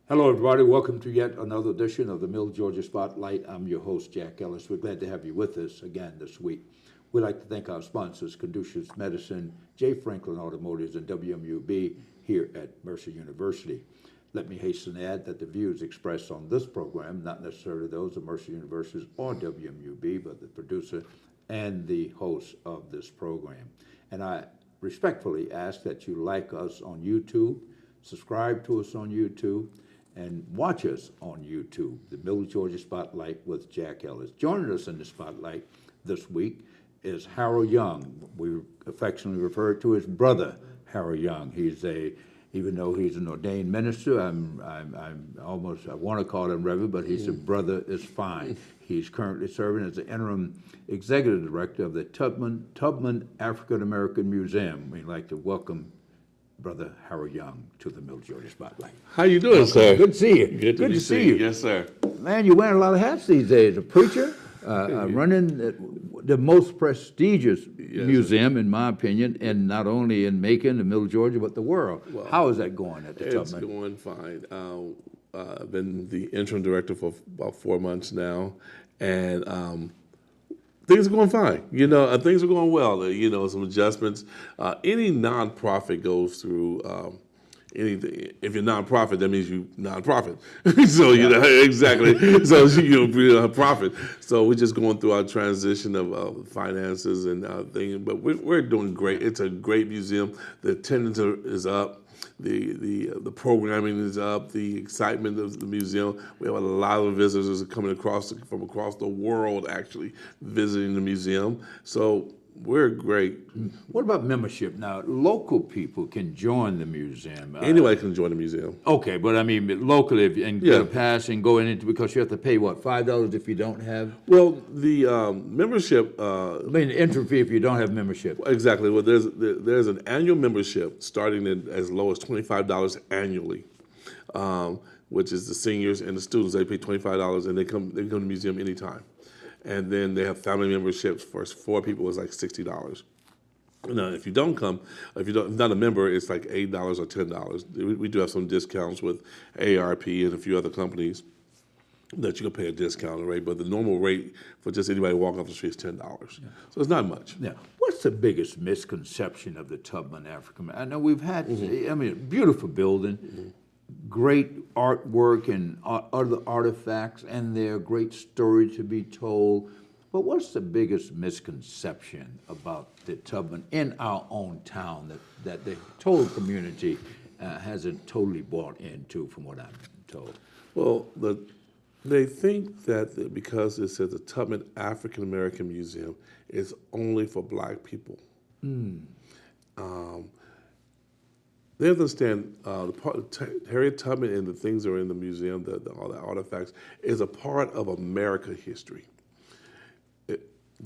Hello, everybody. Welcome to yet another edition of the Mill Georgia Spotlight. I'm your host, Jack Ellis. We're glad to have you with us again this week. We'd like to thank our sponsors, Caduceus Medicine, J. Franklin Automotives, and WMUB here at Mercer University. Let me hasten to add that the views expressed on this program, not necessarily those of Mercer University or WMUB, but the producer and the host of this program. And I respectfully ask that you like us on YouTube, subscribe to us on YouTube, and watch us on YouTube, the Middle Georgia Spotlight with Jack Ellis. Joining us in the Spotlight this week is Harold Young. We affectionately refer to his brother, Harold Young. Even though he's an ordained minister, I want to call him Reverend, but he said brother is fine. He's currently serving as the interim executive director of the Tubman African American Museum. We'd like to welcome Brother Harold Young to the Middle Georgia Spotlight. How you doing, sir? Good to see you. Good to see you. Yes, sir. Man, you're wearing a lot of hats these days. A preacher, running the most prestigious museum, in my opinion, and not only in Macon, the Middle Georgia, but the world. Well, how is that going at the Tubman? It's going fine. I've been the interim director for about 4 months now, and things are going fine. Things are going well. Some adjustments. Any nonprofit goes through anything. If you're nonprofit, that means you nonprofit. So exactly. So you're a profit. So we're just going through our transition of finances and things. But we're doing great. It's a great museum. The attendance is up. The programming is up. The excitement of the museum. We have a lot of visitors coming from across the world, actually visiting the museum. So we're great. What about membership now? Local people can join the museum. Anybody can join the museum. Okay, but I mean locally and get a pass and go into, because you have to pay what, $5 if you don't have? Well, the membership. I mean, the entry fee if you don't have membership. Exactly. Well, there's an annual membership starting at as low as $25 annually, which is the seniors and the students. They pay $25 and they come to the museum anytime. And then they have family memberships for 4 people is like $60. Now, if you don't come, if you're not a member, it's like $8 or $10. We do have some discounts with ARP and a few other companies that you can pay a discounted rate, but the normal rate for just anybody walking off the street is $10. Yeah. So it's not much. Now, what's the biggest misconception of the Tubman African? I know we've had, beautiful building, great artwork and other artifacts, and they're a great story to be told. But what's the biggest misconception about the Tubman in our own town that the total community hasn't totally bought into, from what I'm told? Well, they think that because it says the Tubman African American Museum is only for Black people. They understand Harriet Tubman and the things that are in the museum, all the artifacts, is a part of America history,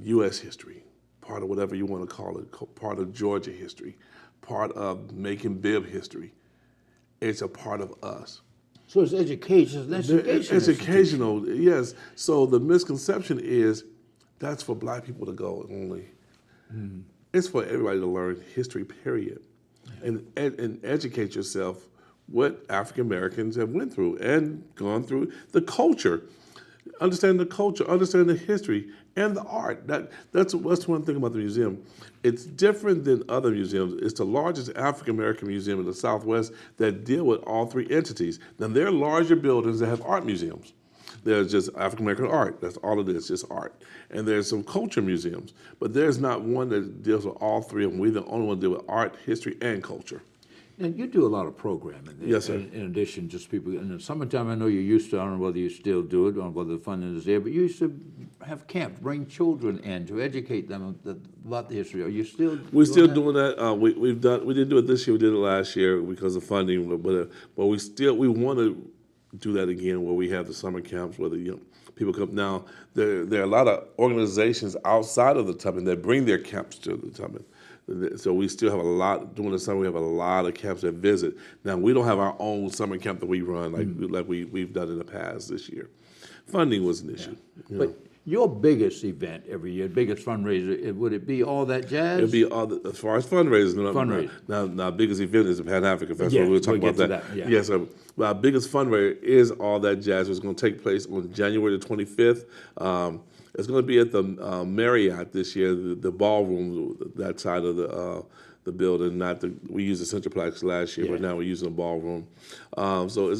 U.S. history, part of whatever you want to call it, part of Georgia history, part of Macon Bibb history. It's a part of us. So it's education. It's educational, yes. So the misconception is that's for Black people to go only. It's for everybody to learn history, period. And educate yourself what African Americans have went through and gone through, the culture, understand the culture, understand the history and the art. That's one thing about the museum. It's different than other museums. It's the largest African American museum in the Southwest that deal with all 3 entities. Now there are larger buildings that have art museums. There's just African American art. That's all it is, just art. And there's some culture museums, but there's not one that deals with all 3 of them. We're the only one that deal with art, history, and culture. And you do a lot of programming. Yes, sir. In addition, just people in the summertime. I know you used to. I don't know whether you still do it or whether the funding is there. But you used to have camps, bring children in to educate them about the history. Are you still? We're still doing that. We didn't do it this year. We did it last year because of funding. But we want to do that again, where we have the summer camps where the people come. Now there are a lot of organizations outside of the Tubman that bring their camps to the Tubman. So we still have a lot, during the summer we have a lot of camps that visit. Now we don't have our own summer camp that we run like we've done in the past this year. Funding was an issue. But Your biggest event every year, biggest fundraiser, would it be All That Jazz? It'll be as far as fundraisers. Fundraisers. Now, biggest event is the Pan African Festival. Yeah, we'll talk we'll about get to that. that, yeah. Yes, sir. But our biggest fundraiser is All That Jazz. It's going to take place on January the 25th. It's going to be at the Marriott this year, the ballroom, that side of the building. We used the Centerplex last year, but now we're using the ballroom. So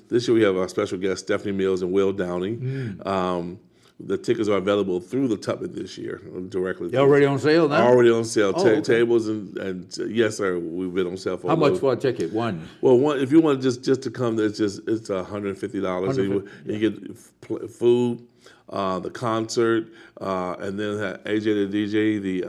this year we have our special guest Stephanie Mills and Will Downing. The tickets are available through the Tubman this year directly. They're already on sale now? Already on sale. Okay. Tables and yes, sir. We've been on sale for. How much for a ticket? One. Well, if you want just to come, it's $150. You get food, the concert, and then AJ the DJ,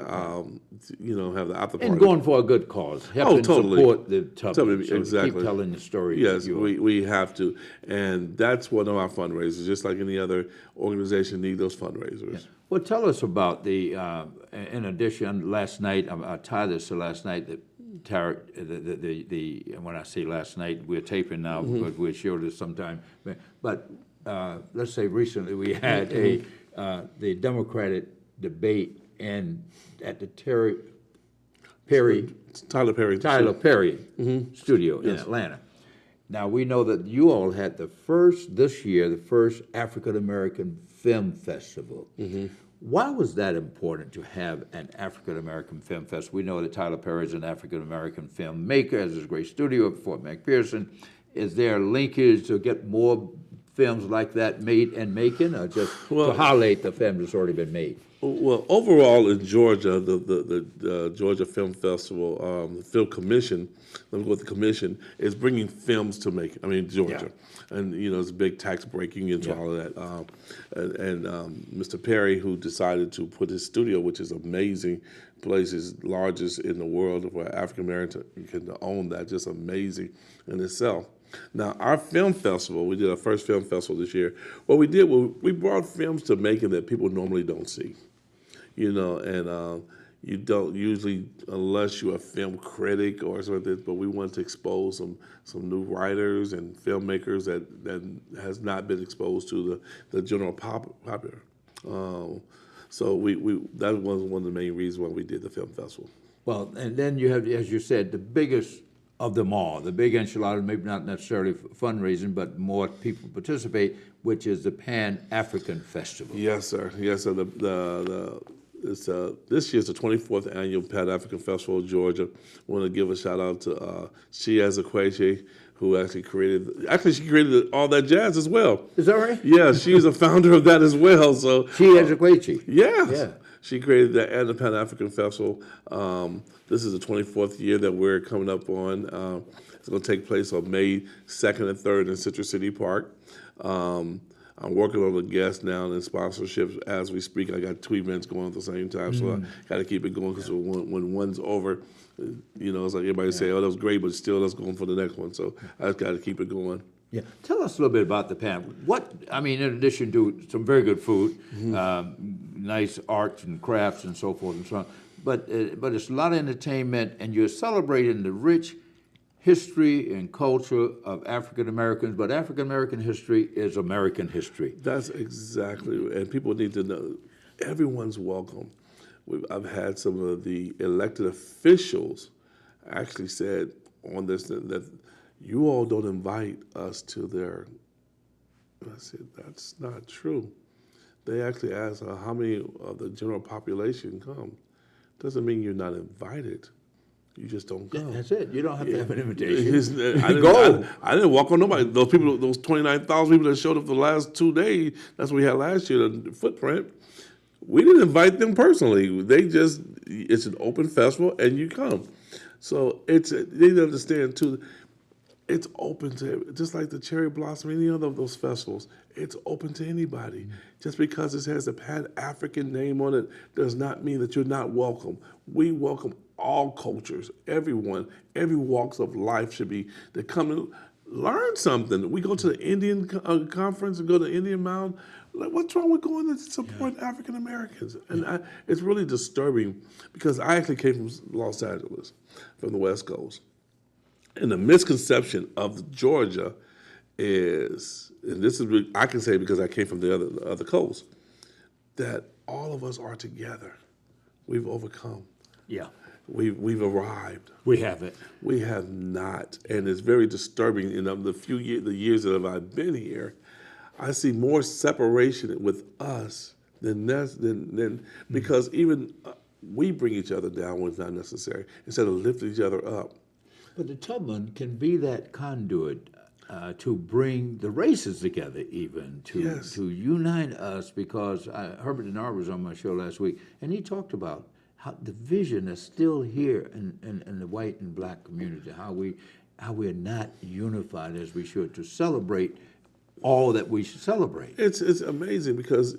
have the after party. And going for a good cause. Helping totally. Support the Tubman. So Exactly. keep telling the story. Yes, we have to. And that's one of our fundraisers. Just like any other organization need those fundraisers. Yeah. Well, tell us about in addition, last night, I tied this to last night, when I say last night, we're taping now, but we'll show this sometime. But let's say recently we had the Democratic debate at the Tyler Perry studio in Atlanta. Now we know that you all had this year the first African American film festival. Why was that important to have an African American film festival? We know that Tyler Perry is an African American filmmaker, has his great studio at Fort McPherson. Is there a linkage to get more films like that made and making, or just to highlight the film that's already been made? Well, overall in Georgia, the Georgia Film Festival, the Film Commission, let me go with the commission, is bringing films to Georgia. Yeah. And, it's a big tax breaking into all of that. And Mr. Perry, who decided to put his studio, which is amazing, place is largest in the world for African American can own that, just amazing in itself. Now, our film festival, we did our first film festival this year. What we did was we brought films to making that people normally don't see, and you don't usually, unless you're a film critic or something like this, but we wanted to expose some new writers and filmmakers that has not been exposed to the general popular. So that was one of the main reasons why we did the film festival. Well, and then you have, as you said, the biggest of them all, the big enchilada, maybe not necessarily fundraising, but more people participate, which is the Pan-African Festival. Yes, sir. Yes, sir. This year's the 24th annual Pan-African Festival of Georgia. I want to give a shout out to Chiaz Akweche, who she created All That Jazz as well. Is that right? Yeah, she's a founder of that as well. So Chiaz Akweche. Yes. Yeah. She created that and the Pan-African Festival. This is the 24th year that we're coming up on. It's going to take place on May 2nd and 3rd in Citrus City Park. I'm working on the guests now and sponsorships as we speak. I got 2 events going at the same time, so I got to keep it going because when one's over, it's like everybody say, "Oh, that was great," but still, let's go on for the next one. So I just got to keep it going. Yeah, tell us a little bit about the Pan. In addition to some very good food, nice arts and crafts and so forth and so on, but it's a lot of entertainment, and you're celebrating the rich history and culture of African Americans, but African American history is American history. That's exactly, and people need to know everyone's welcome. I've had some of the elected officials actually said on this that you all don't invite us to their. I said that's not true. They actually asked how many of the general population come. Doesn't mean you're not invited. You just don't go. That's it. You don't have to have an invitation. I didn't walk on nobody. Those people, those 29,000 people that showed up the last 2 days, that's what we had last year, the footprint. We didn't invite them personally. It's an open festival and you come. So they need to understand too, it's open to, just like the Cherry Blossom, any other of those festivals, it's open to anybody. Just because it has a Pan-African name on it does not mean that you're not welcome. We welcome all cultures, everyone, every walks of life should be to come and learn something. We go to the Indian conference and go to Indian Mound. Like, what's wrong with going to support African Americans? And it's really disturbing because I actually came from Los Angeles, from the West Coast. And the misconception of Georgia is, and this is I can say because I came from the other coast, that all of us are together. We've overcome. Yeah. We've arrived. We have it. We have not, and it's very disturbing. In the years that I've been here, I see more separation with us than because even we bring each other down when it's not necessary instead of lifting each other up. But the Tubman can be that conduit to bring the races together, even to unite us. Because Herbert Denard was on my show last week, and he talked about how the vision is still here in the white and black community. How we are not unified as we should to celebrate all that we should celebrate. It's amazing because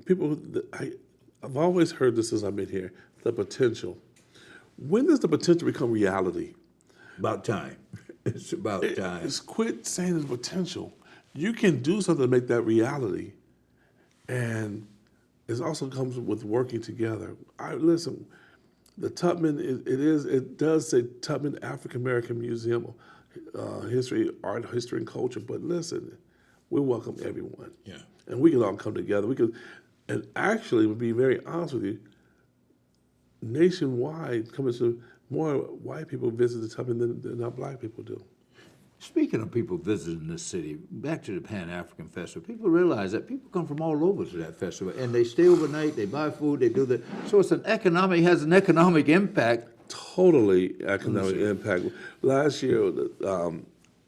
I've always heard this since I've been here. The potential. When does the potential become reality? About time. It's about time. It's quit saying the potential. You can do something to make that reality, and it also comes with working together. Listen, the Tubman it does say Tubman African American Museum, History, Art, History, and Culture. But listen, we welcome everyone. Yeah. And we can all come together. And actually, to be very honest with you, nationwide, coming to more white people visit the Tubman than our black people do. Speaking of people visiting this city, back to the Pan-African Festival, people realize that people come from all over to that festival, and they stay overnight, they buy food, they do that. So has an economic impact. Totally economic impact. Last year,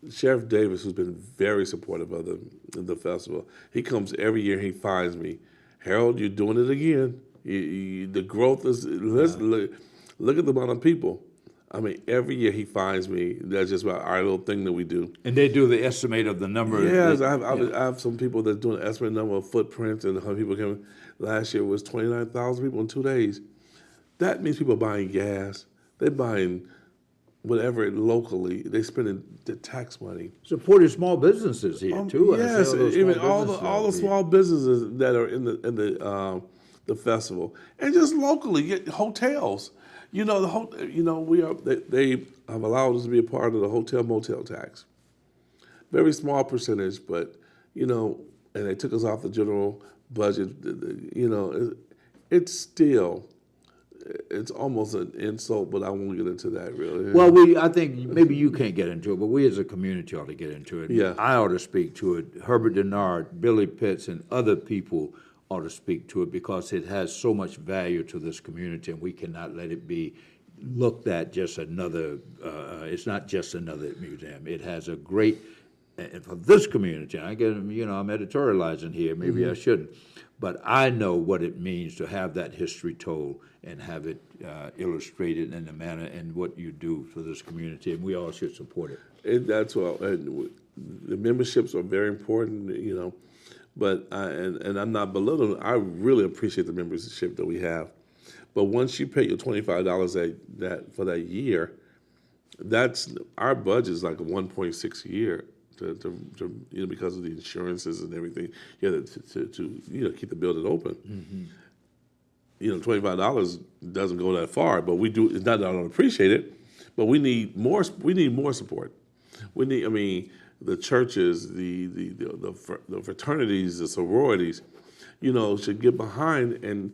Sheriff Davis, who's been very supportive of the festival, he comes every year, he finds me, Harold, you're doing it again. The growth is, look at the amount of people. I mean, every year he finds me. That's just our little thing that we do. And they do the estimate of the number. Yes, I have some people that doing an estimate number of footprints and how people came. Last year was 29,000 people in 2 days. That means people are buying gas. They're buying whatever locally. They're spending the tax money. Supporting small businesses here too. Yes, even all the small businesses that are in the festival, and just locally, get hotels. They have allowed us to be a part of the hotel motel tax. Very small percentage, but and they took us off the general budget. It's almost an insult, but I won't get into that really. Well, I think maybe you can't get into it, but we as a community ought to get into it. Yeah. I ought to speak to it. Herbert Denard, Billy Pitts, and other people ought to speak to it because it has so much value to this community, and we cannot let it be looked at just another. It's not just another museum. It has a great, and for this community. I'm editorializing here. Maybe I shouldn't, but I know what it means to have that history told and have it illustrated in the manner and what you do for this community, and we all should support it. That's what the memberships are very important. But I'm not belittling. I really appreciate the membership that we have. But once you pay your $25 for that year, that's our budget is like a 1.6 a year to because of the insurances and everything. To keep the building open. Mm-hmm. $25 doesn't go that far, but we do. It's not that I don't appreciate it, but we need more. We need more support. We need. The churches, the fraternities, the sororities, should get behind and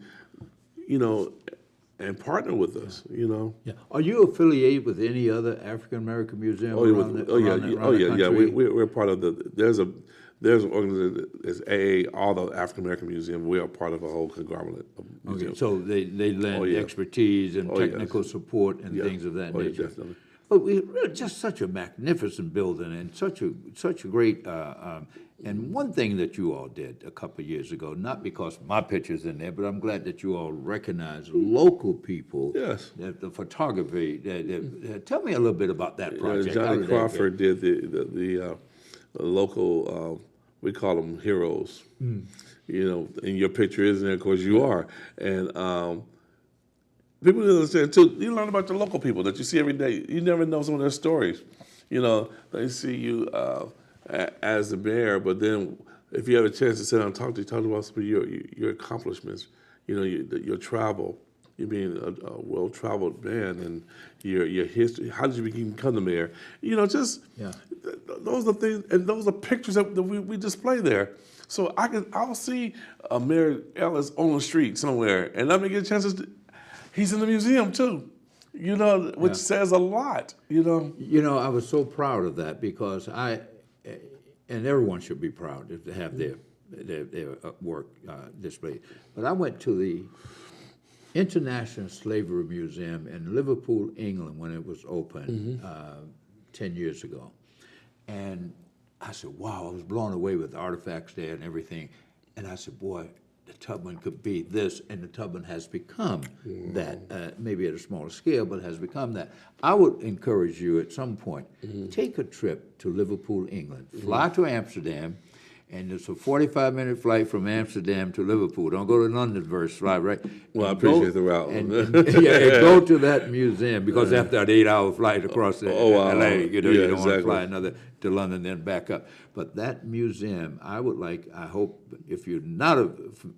partner with us. Yeah. Are you affiliated with any other African American museum? Yeah. We're part of there's an organization that's AA, all the African American museums. We are part of a whole conglomerate of museums. So they lend expertise and technical support and things of that nature. Definitely. But we just such a magnificent building and such a great and one thing that you all did a couple of years ago, not because my picture's in there, but I'm glad that you all recognize local people. Yes. The photography. Tell me a little bit about that project. Johnny Crawford did the local. We call them heroes. And your picture is in there, of course you are, and. People don't understand too. You learn about the local people that you see every day. You never know some of their stories. They see you as the mayor, but then if you have a chance to sit down and talk about some of your accomplishments, your travel, you being a well-traveled man, and your history. How did you become the mayor? Those are things, and those are pictures that we display there. So I'll see Mayor Ellis on the street somewhere, and let me get chances. He's in the museum too, which says a lot, I was so proud of that because and everyone should be proud to have their work displayed. But I went to the International Slavery Museum in Liverpool, England, when it was opened 10 years ago. And I said, wow, I was blown away with the artifacts there and everything. And I said, boy, the Tubman could be this, and the Tubman has become that, maybe at a smaller scale, but has become that. I would encourage you at some point, take a trip to Liverpool, England, fly to Amsterdam, and it's a 45-minute flight from Amsterdam to Liverpool. Don't go to London first, fly right. Well, I appreciate the route. And go to that museum, because after an 8-hour flight across the Atlantic, you don't want to fly another to London, then back up. But that museum, I hope, if you're not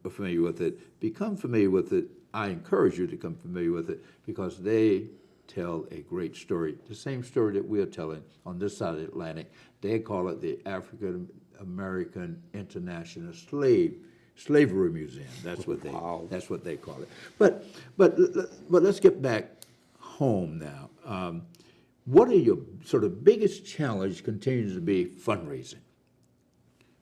familiar with it, become familiar with it. I encourage you to become familiar with it, because they tell a great story, the same story that we're telling on this side of the Atlantic. They call it the African American International Slavery Museum. That's what they call it. But let's get back home now. What are your sort of biggest challenge continues to be fundraising?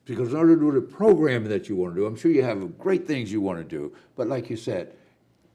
Because in order to do the programming that you want to do, I'm sure you have great things you want to do, but like you said,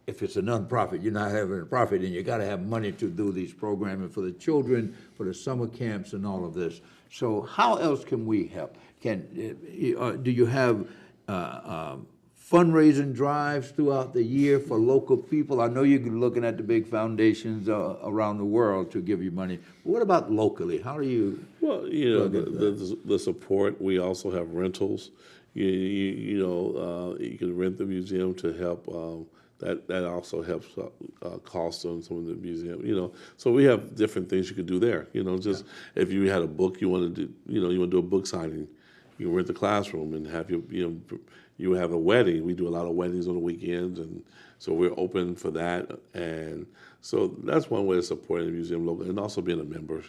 if it's a nonprofit, you're not having a profit, and you got to have money to do these programming for the children, for the summer camps, and all of this. So how else can we help? Do you have fundraising drives throughout the year for local people? I know you're looking at the big foundations around the world to give you money. But what about locally? How do you? Well, the support. We also have rentals. You can rent the museum to help. That also helps cost on some of the museum. So we have different things you could do there. If you had a book you want to do, you want to do a book signing, you can rent the classroom and have you have a wedding. We do a lot of weddings on the weekends, and so we're open for that. And so that's one way of supporting the museum locally, and also being a member.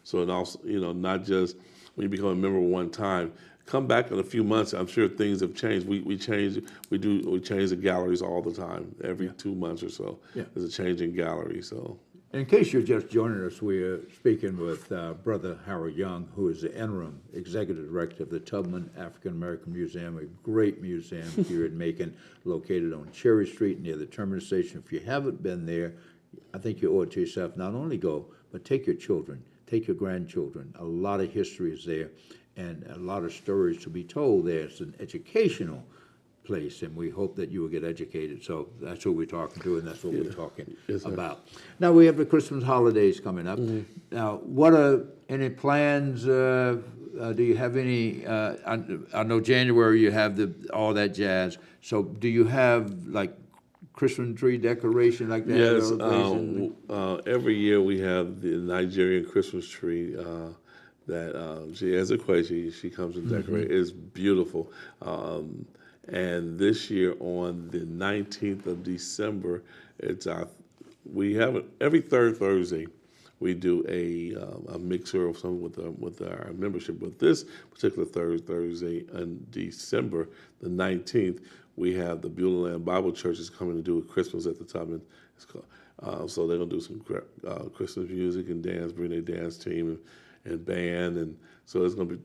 So and also not just when you become a member one time. Come back in a few months. I'm sure things have changed. We change the galleries all the time. Every 2 months or so, there's a change in gallery. So, in case you're just joining us, we are speaking with Brother Harold Young, who is the interim executive director of the Tubman African American Museum, a great museum here in Macon, located on Cherry Street near the terminus station. If you haven't been there, I think you owe it to yourself. Not only go, but take your children, take your grandchildren. A lot of history is there, and a lot of stories to be told there. It's an educational place, and we hope that you will get educated. So that's who we're talking to, and that's what we're talking about. Now, we have the Christmas holidays coming up. Now, what are any plans? Do you have any? I know January you have all that jazz. So do you have like Christmas tree decoration like that? Yes. Every year we have the Nigerian Christmas tree. That she has a quay, she comes and decorates. It's beautiful. And this year on the 19th of December, we have every third Thursday we do a mixer of something with our membership. But this particular third Thursday in December, the 19th, we have the Beulah Land Bible Church is coming to do a Christmas at the Tubman. It's called, so they're gonna do some Christmas music and dance, bring their dance team and band, and so it's going to be.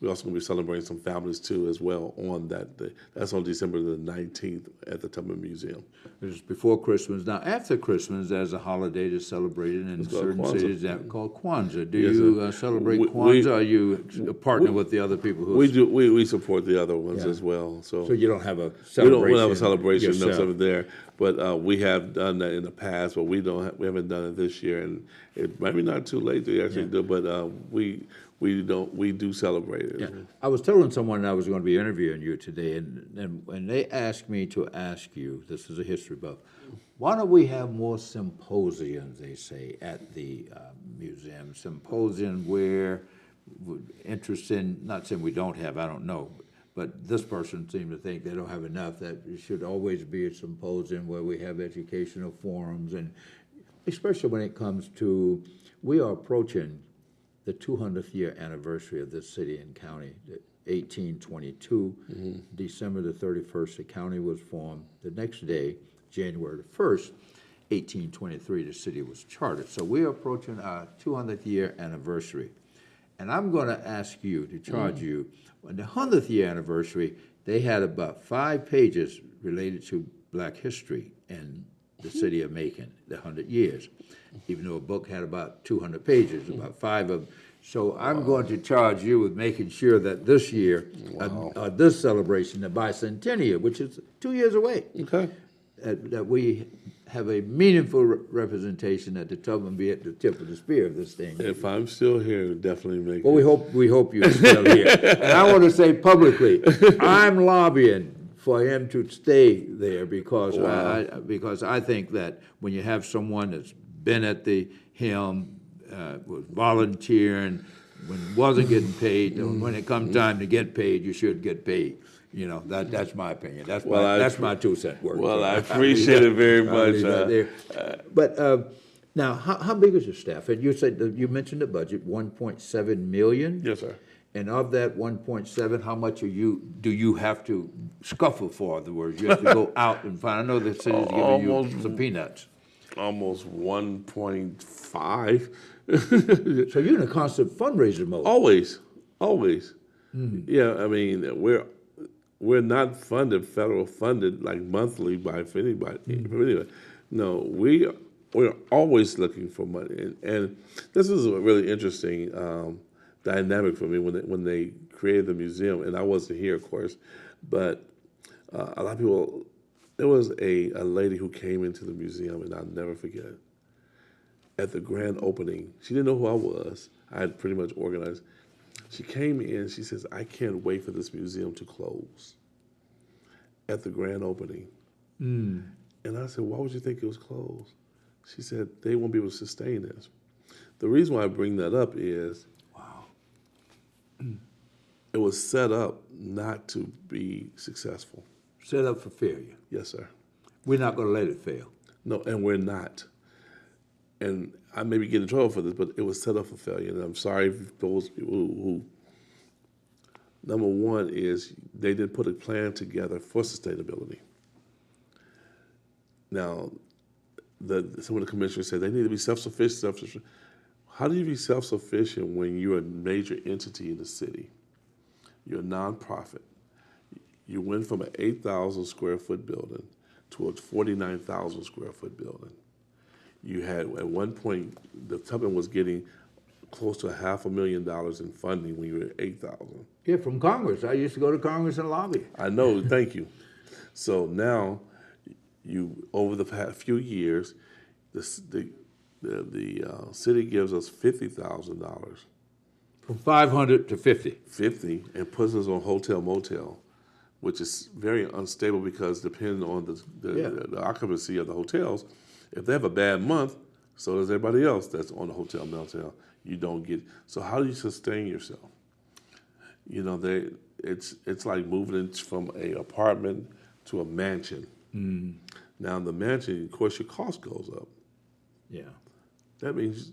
We're also going to be celebrating some families too as well on that day. That's on December the 19th at the Tubman Museum. It's before Christmas. Now, after Christmas, there's a holiday that's celebrated in certain cities called Kwanzaa. Do you celebrate Kwanzaa? Or are you partner with the other people who? We do. We support the other ones as well. So you don't have a celebration. We don't have a celebration. No something there. But we have done that in the past, but we haven't done it this year, and it might be not too late to actually do. But we do celebrate it. Yeah. I was telling someone I was going to be interviewing you today, and when they asked me to ask you, this is a history buff, why don't we have more symposiums, they say, at the museum? Symposium where interest in, not saying we don't have, I don't know, but this person seemed to think they don't have enough, that it should always be a symposium where we have educational forums, and especially when it comes to, we are approaching the 200th year anniversary of this city and county. 1822. December the 31st, the county was formed. The next day, January the 1st, 1823, the city was chartered. So we're approaching our 200th year anniversary. And I'm going to ask you to charge you, on the 100th year anniversary, they had about 5 pages related to Black history in the city of Macon, the 100 years. Even though a book had about 200 pages, about 5 of them. So I'm going to charge you with making sure that this year, this celebration, the bicentennial, which is 2 years away, that we have a meaningful representation, that the Tubman be at the tip of the spear of this thing. If I'm still here, definitely make Well, it. we hope you're still here. And I want to say publicly, I'm lobbying for him to stay there because I think that when you have someone that's been at the helm, was volunteering, wasn't getting paid, when it comes time to get paid, you should get paid. You know, that's my opinion. That's my 2 cent worth. Well, I appreciate it very much. But now, how big is your staff? And you said you mentioned the budget, 1.7 million. Yes, sir. And of that 1.7, how much do you have to scuffle for? In other words, you have to go out and find. I know the city's giving you some peanuts. Almost 1.5. So you're in a constant fundraiser mode. Always. Yeah, I mean, we're not federal funded like monthly by anybody. Anyway, no, we're always looking for money, and this is a really interesting dynamic for me when they created the museum, and I wasn't here, of course, but a lot of people. There was a lady who came into the museum, and I'll never forget it. At the grand opening, she didn't know who I was. I had pretty much organized. She came in, she says, "I can't wait for this museum to close." At the grand opening. And I said, "Why would you think it was closed?" She said, "They won't be able to sustain this." The reason why I bring that up is, it was set up not to be successful. Set up for failure. Yes, sir. We're not going to let it fail. No, and we're not. And I may be getting in trouble for this, but it was set up for failure. And I'm sorry for those people who number one is they didn't put a plan together for sustainability. Now, some of the commissioners said they need to be self-sufficient. How do you be self-sufficient when you're a major entity in the city? You're a nonprofit. You went from an 8,000 square foot building to a 49,000 square foot building. You had, at one point, the Tubman was getting close to $500,000 in funding when you were at 8,000. Yeah, from Congress. I used to go to Congress and lobby. I know, thank you. So now, over the past few years, the city gives us $50,000. From 500 to 50. 50, and puts us on hotel motel, which is very unstable because depending on the occupancy of the hotels, if they have a bad month, so does everybody else that's on the hotel motel. You don't get. So how do you sustain yourself? You know, it's like moving from an apartment to a mansion. Now in the mansion, of course, your cost goes up. Yeah. That means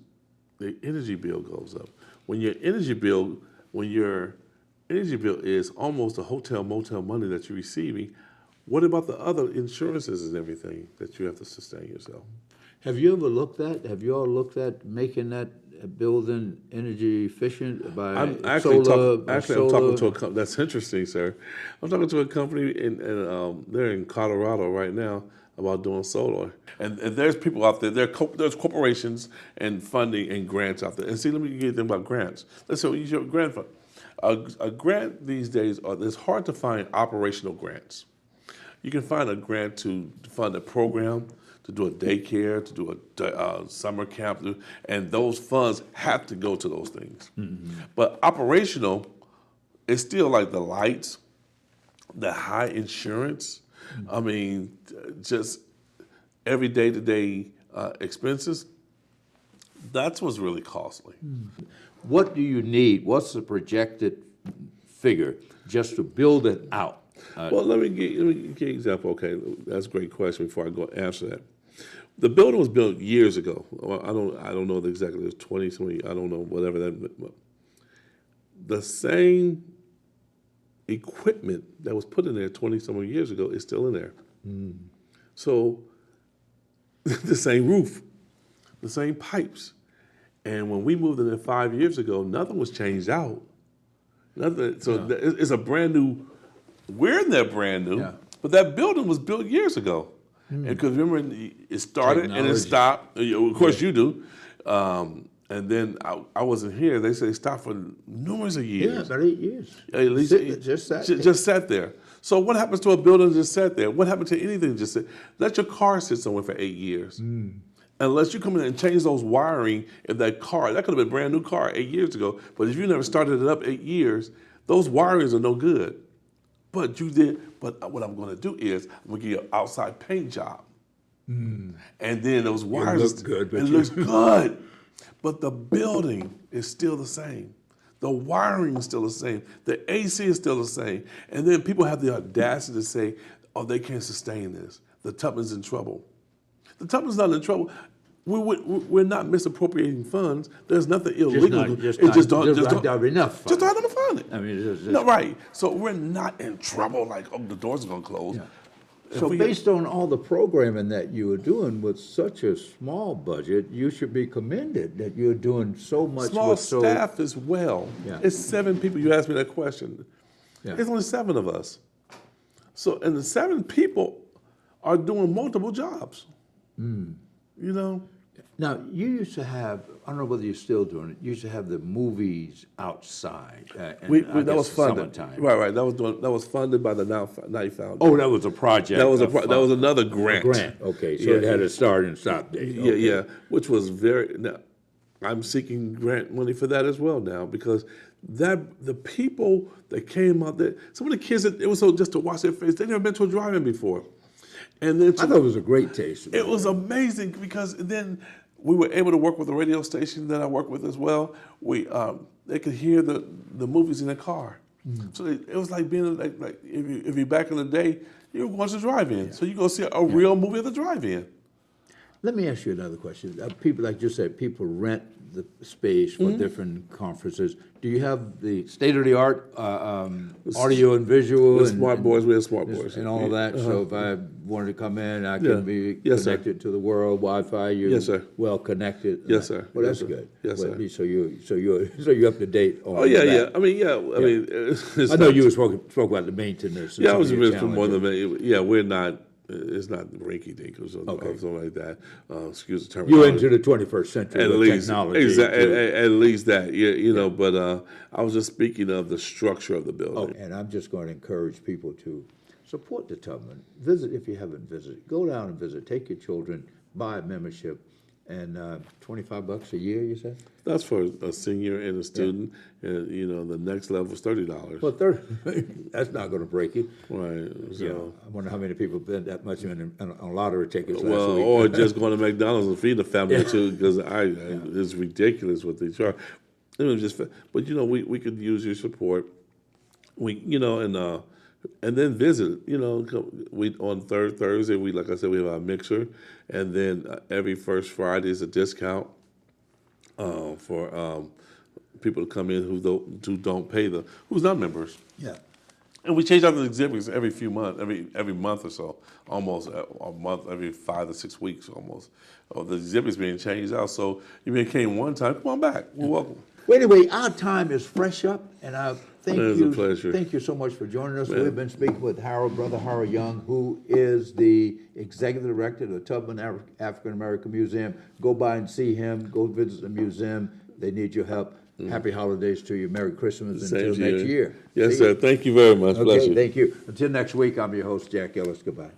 the energy bill goes up. When your energy bill is almost the hotel motel money that you're receiving, what about the other insurances and everything that you have to sustain yourself? Have you all looked at making that building energy efficient by I'm solar? talking to a company. That's interesting, sir. I'm talking to a company they're in Colorado right now about doing solar. And there's people out there. There's corporations and funding and grants out there. And see, let me get them about grants. Let's say use your grant fund. A grant these days, it's hard to find operational grants. You can find a grant to fund a program, to do a daycare, to do a summer camp, and those funds have to go to those things. But operational is still like the lights, the high insurance. I mean, just every day-to-day expenses. That's what's really costly. What do you need? What's the projected figure just to build it out? Well, let me give you an example. Okay, that's a great question. Before I go answer that, the building was built years ago. Well, I don't know exactly. It was 2020. I don't know whatever that. The same equipment that was put in there 20-some years ago is still in there. So the same roof, the same pipes. And when we moved in there 5 years ago, nothing was changed out. Nothing. So it's a brand new, we're in there brand new, but that building was built years ago. And because remember, it started and it stopped. Of course you do. And then I wasn't here. They said it stopped for numerous of years. Yeah, about 8 years. At least just sat there. So what happens to a building that just sat there? What happened to anything that just sit? Let your car sit somewhere for 8 years. Unless you come in and change those wiring in that car. That could have been a brand new car 8 years ago. But if you never started it up 8 years, those wirings are no good. But you did. But what I'm going to do is I'm going to give you an outside paint job. And then those wires. It looks good. But the building is still the same. The wiring is still the same. The AC is still the same. And then people have the audacity to say, oh, they can't sustain this. The Tubman's in trouble. The Tubman's not in trouble. We're not misappropriating funds. There's nothing illegal. Just don't have enough. Just don't have enough funding. I mean, no, right. So we're not in trouble like, oh, the doors are going to close. Yeah. So based on all the programming that you are doing with such a small budget, you should be commended that you're doing so much. Small staff as well. Yeah. It's 7 people. You asked me that question. Yeah. It's only 7 of us. So, and the 7 people are doing multiple jobs. You know? Now, you used to have, I don't know whether you're still doing it, you used to have the movies outside. That was funded. Right. That was funded by the Knight Foundation. Oh, that was a project. That was another grant. Okay, so it had a start and stop date. Yeah, which was very. Now, I'm seeking grant money for that as well now because the people that came out there, some of the kids, it was so just to watch their face. They never been to a drive-in before, and then I thought it was a great taste. It was amazing because then we were able to work with a radio station that I work with as well. They could hear the movies in the car. So it was like being like if you're back in the day, you were going to the drive-in. So you go see a real movie at the drive-in. Let me ask you another question. People, like you said, people rent the space for different conferences. Do you have the state-of-the-art audio and visual? With smart boards, we have smart boards. And all of that, so if I wanted to come in, I can be connected to the world, Wi-Fi, you're well connected. Yes, sir. Well, that's good. Yes, sir. So you're up to date on that. Yeah. I mean, I know you spoke about the maintenance. Yeah, I was just more than we're not. It's not rinky-dink or something like that. Excuse the term. You're into the 21st century at least, technology. Exactly, at least that. You know, but I was just speaking of the structure of the building. And I'm just going to encourage people to support the Tubman. Visit if you haven't visited. Go down and visit. Take your children. Buy a membership. And $25 a year, you said? That's for a senior and a student. And, the next level is $30. Well, that's not going to break you. Right. So. I wonder how many people spent that much on lottery tickets last well, week. Or just going to McDonald's and feeding the family too, because it's ridiculous what they charge. But we could use your support. And then visit. We on Thursday. Like I said, we have our mixer, and then every first Friday is a discount for people to come in who don't pay who's not members. Yeah. And we change out the exhibits every few months, every month or so, almost a month, every 5 to 6 weeks almost. The exhibits being changed out. So you came one time, come on back. We're welcome. Well, anyway, our time is fresh up, and I thank you. It is a pleasure. Thank you so much for joining us. We've been speaking with Brother Harold Young, who is the executive director of the Tubman African American Museum. Go by and see him. Go visit the museum. They need your help. Happy holidays to you. Merry Christmas until next year. Yes, sir. Thank you very much. Bless you. Thank you. Until next week, I'm your host, Jack Ellis. Goodbye.